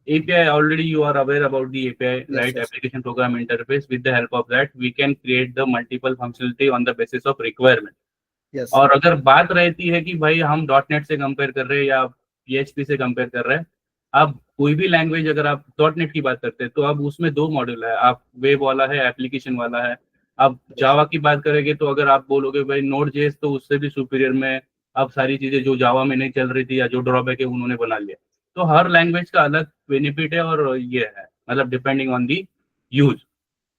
API already you are aware about the API, yes right? Yes Application program interface. With the help of that, we can create the multiple functionality on the basis of requirement. Yes और अगर बात रहती है कि भाई हम dot net से compare कर रहे हैं या PHP से कंपेयर कर रहे हैं, अब कोई भी लैंग्वेज अगर आप डॉट नेट की बात करते हैं तो अब उसमें दो मॉड्यूल है, आप वेब वाला है, एप्लीकेशन वाला है। अब जावा की बात करेंगे तो अगर आप बोलोगे भाई नोड जेएस तो उससे भी सुपीरियर में अब सारी चीजें जो जावा में नहीं चल रही थी या जो ड्रॉबैक है उन्होंने बना लिया। तो हर लैंग्वेज का अलग बेनिफिट है और ये है, मतलब डिपेंडिंग ऑन दी यूज।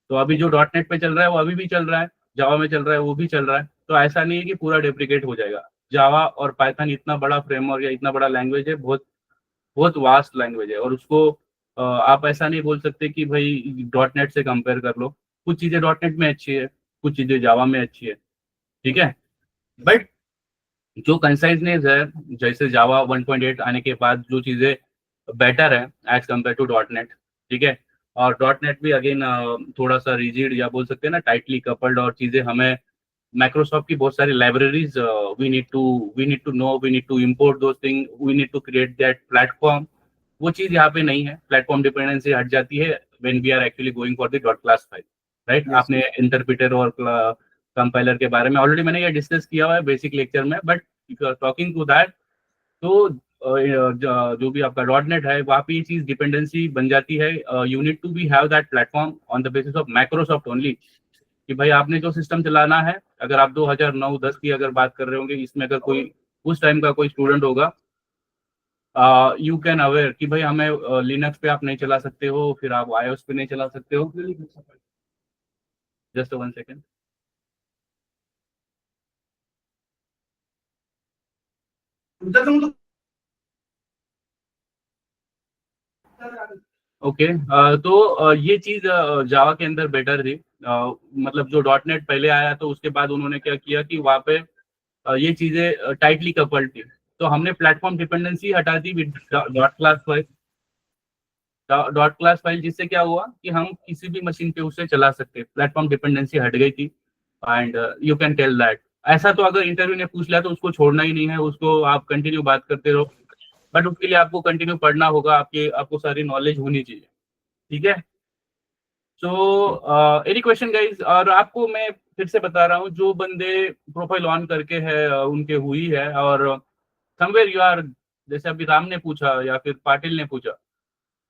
तो अभी जो डॉट नेट पे चल रहा है वो अभी भी चल रहा है, जावा में चल रहा है वो भी चल रहा है। तो ऐसा नहीं है कि पूरा डेप्रिकेट हो जाएगा। जावा और पाइथन इतना बड़ा फ्रेमवर्क या इतना बड़ा लैंग्वेज है, बहुत बहुत वास्ट लैंग्वेज है, और उसको आप ऐसा नहीं बोल सकते कि भाई डॉट नेट से कंपेयर कर लो। कुछ चीजें डॉट नेट में अच्छी है, कुछ चीजें जावा में अच्छी है। ठीक है, बट जो कंसाइजनेस है, जैसे जावा 1.8 आने के बाद जो चीजें बेटर है as compare to dot net. ठीक है, और डॉट नेट भी अगेन थोड़ा सा रिजिड या बोल सकते हैं ना टाइटली कपल्ड, और चीजें हमें माइक्रोसॉफ्ट की बहुत सारी libraries we need to know, we need to import those thing, we need to create that platform. वो चीज यहाँ पे नहीं है, प्लेटफॉर्म डिपेंडेंसी हट जाती है when we are actually going for the dot class file, right? Yes आपने इंटरप्रिटर और कंपाइलर के बारे में ऑलरेडी मैंने ये डिस्कस किया हुआ है बेसिक लेक्चर में, but if you are talking to that तो जो भी आपका डॉट नेट है वहाँ पे ये चीज डिपेंडेंसी बन जाती है। You need to be have that platform on the basis of Microsoft only, कि भाई आपने जो सिस्टम चलाना है, अगर आप 2009-10 की अगर बात कर रहे होंगे, इसमें अगर कोई उस टाइम का कोई स्टूडेंट होगा, यू कैन अवेयर कि भाई हमें लिनक्स पे आप नहीं चला सकते हो, फिर आप iOS पे नहीं चला सकते हो। Just 1 second. ओके, तो ये चीज जावा के अंदर बेटर थी। मतलब जो डॉट नेट पहले आया तो उसके बाद उन्होंने क्या किया कि वहाँ पे ये चीजें टाइटली कपल्ड थी, तो हमने प्लेटफॉर्म डिपेंडेंसी हटा दी विद डॉट क्लास फाइल, जिससे क्या हुआ कि हम किसी भी मशीन पे उसे चला सकते, प्लेटफॉर्म डिपेंडेंसी हट गई थी। And you can tell that. ऐसा तो अगर इंटरव्यू ने पूछ लिया तो उसको छोड़ना ही नहीं है, उसको आप कंटिन्यू बात करते रहो, बट उसके लिए आपको कंटिन्यू पढ़ना होगा, आपको सारी नॉलेज होनी चाहिए। ठीक है, सो एनी क्वेश्चन गाइज? और आपको मैं फिर से बता रहा हूँ, जो बंदे प्रोफाइल ऑन करके है उनके हुई है, और समवेयर यू आर, जैसे अभी राम ने पूछा या फिर पाटिल ने पूछा,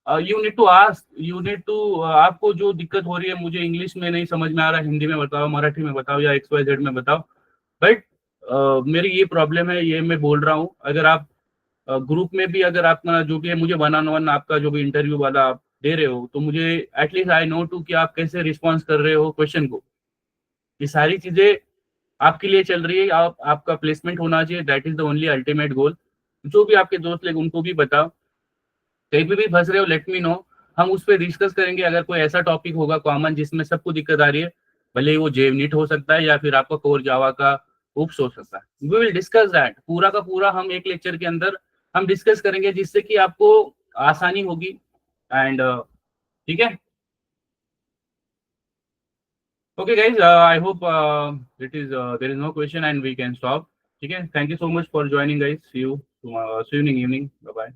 you need to ask, you need to, आपको जो दिक्कत हो रही है, मुझे इंग्लिश में नहीं समझ में आ रहा, हिंदी में बताओ, मराठी में बताओ, या XYZ में बताओ, बट मेरी ये प्रॉब्लम है, ये मैं बोल रहा हूँ। अगर आप ग्रुप में भी अगर आपका जो भी है, मुझे 1-on-1 आपका जो भी इंटरव्यू वाला आप दे रहे हो तो मुझे एटलीस्ट आई नो टू कि आप कैसे रिस्पॉन्स कर रहे हो क्वेश्चन को। ये सारी चीजें आपके लिए चल रही है, आपका प्लेसमेंट होना चाहिए, that is the only ultimate goal. जो भी आपके दोस्त लोग उनको भी बताओ, कहीं पे भी फंस रहे हो लेट मी नो, हम उस पर डिस्कस करेंगे। अगर कोई ऐसा टॉपिक होगा कॉमन जिसमें सबको दिक्कत आ रही है, भले ही वो जेवनीट हो सकता है या फिर आपका कोर जावा का उप्स हो सकता है, वी विल डिस्कस दैट। पूरा का पूरा हम एक लेक्चर के अंदर हम डिस्कस करेंगे जिससे कि आपको आसानी होगी। एंड ठीक है, okay guys, I hope it is there is no question and we can stop. ठीक है, thank you so much for joining guys, see you in evening, bye bye.